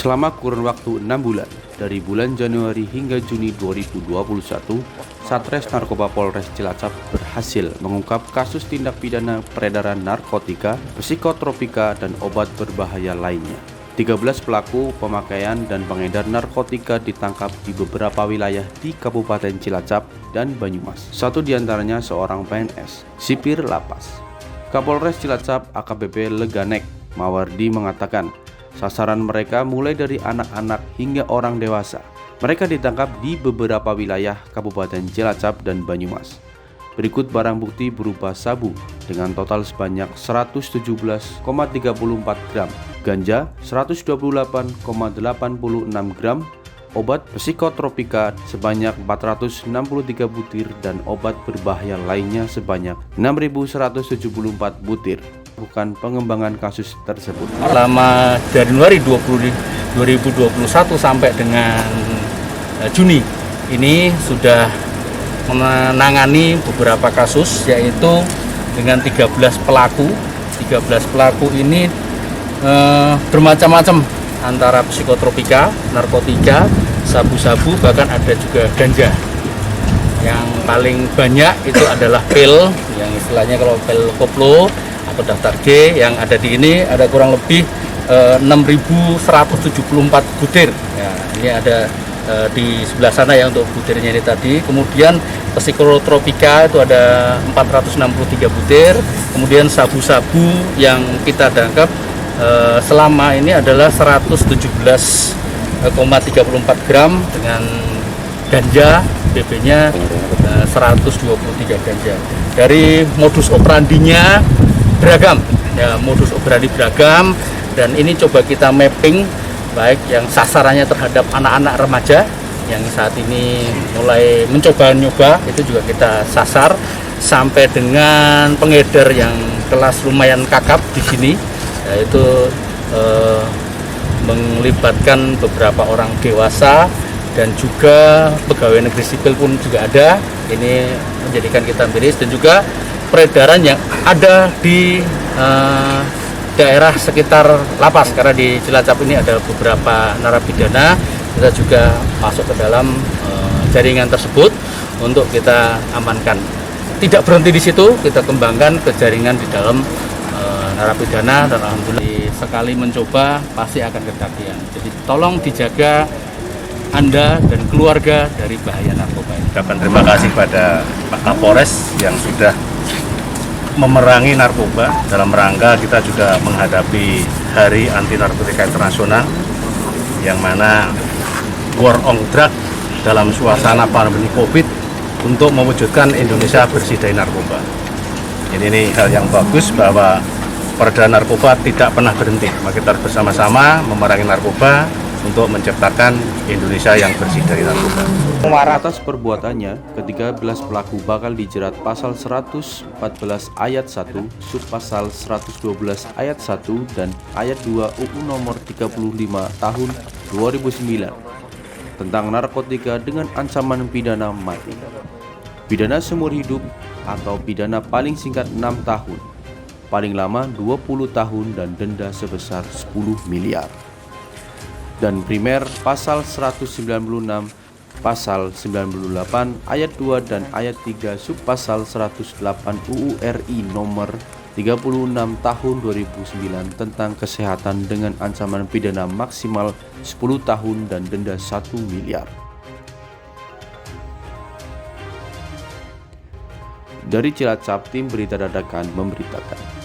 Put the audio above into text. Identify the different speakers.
Speaker 1: Selama kurun waktu 6 bulan, dari bulan Januari hingga Juni 2021, Satres Narkoba Polres Cilacap berhasil mengungkap kasus tindak pidana peredaran narkotika, psikotropika, dan obat berbahaya lainnya. 13 pelaku pemakaian dan pengedar narkotika ditangkap di beberapa wilayah di Kabupaten Cilacap dan Banyumas. Satu diantaranya seorang PNS, sipir lapas. Kapolres Cilacap AKBP Leganek Mawardi mengatakan, sasaran mereka mulai dari anak-anak hingga orang dewasa. Mereka ditangkap di beberapa wilayah Kabupaten Cilacap dan Banyumas. Berikut barang bukti berupa sabu dengan total sebanyak 117,34 gram, ganja 128,86 gram, obat psikotropika sebanyak 463 butir, dan obat berbahaya lainnya sebanyak 6.174 butir. Bukan pengembangan kasus tersebut.
Speaker 2: Selama Januari 2021 sampai dengan Juni ini sudah menangani beberapa kasus, yaitu dengan 13 pelaku. 13 pelaku ini bermacam-macam, antara psikotropika, narkotika, sabu-sabu, bahkan ada juga ganja. Yang paling banyak itu adalah pil, yang istilahnya kalau pil koplo atau daftar G, yang ada di ini ada kurang lebih 6.174 butir. Ya, ini ada di sebelah sana ya untuk butirnya ini tadi. Kemudian psikotropika itu ada 463 butir. Kemudian sabu-sabu yang kita tangkap selama ini adalah 117,34 gram, dengan ganja BB-nya 123 ganja. Dari modus operandinya beragam, ya, modus operandi beragam, dan ini coba kita mapping, baik yang sasarannya terhadap anak-anak remaja yang saat ini mulai mencoba-nyoba, itu juga kita sasar, sampai dengan pengedar yang kelas lumayan kakap di sini, yaitu melibatkan beberapa orang dewasa dan juga pegawai negeri sipil pun juga ada. Ini menjadikan kita miris, dan juga peredaran yang ada di daerah sekitar lapas, karena di Cilacap ini ada beberapa narapidana. Kita juga masuk ke dalam jaringan tersebut untuk kita amankan. Tidak berhenti di situ, kita kembangkan ke jaringan di dalam narapidana, dan alhamdulillah sekali mencoba pasti akan ketagihan. Jadi tolong dijaga Anda dan keluarga dari bahaya narkoba.
Speaker 3: Ucapan terima kasih pada Pak Kapolres yang sudah memerangi narkoba. Dalam rangka kita juga menghadapi Hari Anti Narkotika Internasional, yang mana war on drug dalam suasana pandemi COVID untuk mewujudkan Indonesia bersih dari narkoba. Jadi ini hal yang bagus bahwa peredaran narkoba tidak pernah berhenti. Maka kita harus bersama-sama memerangi narkoba untuk menciptakan Indonesia yang bersih dari narkoba.
Speaker 1: Atas perbuatannya, ke-13 pelaku bakal dijerat pasal 114 ayat 1, subpasal 112 ayat 1 dan ayat 2 UU nomor 35 tahun 2009 tentang narkotika dengan ancaman pidana mati, pidana seumur hidup atau pidana paling singkat 6 tahun, paling lama 20 tahun, dan denda sebesar 10 miliar. Dan primer pasal 196, pasal 98 ayat 2 dan ayat 3 subpasal 108 UU RI nomor 36 tahun 2009 tentang kesehatan dengan ancaman pidana maksimal 10 tahun dan denda 1 miliar. Dari Cilacap, tim berita dadakan memberitakan.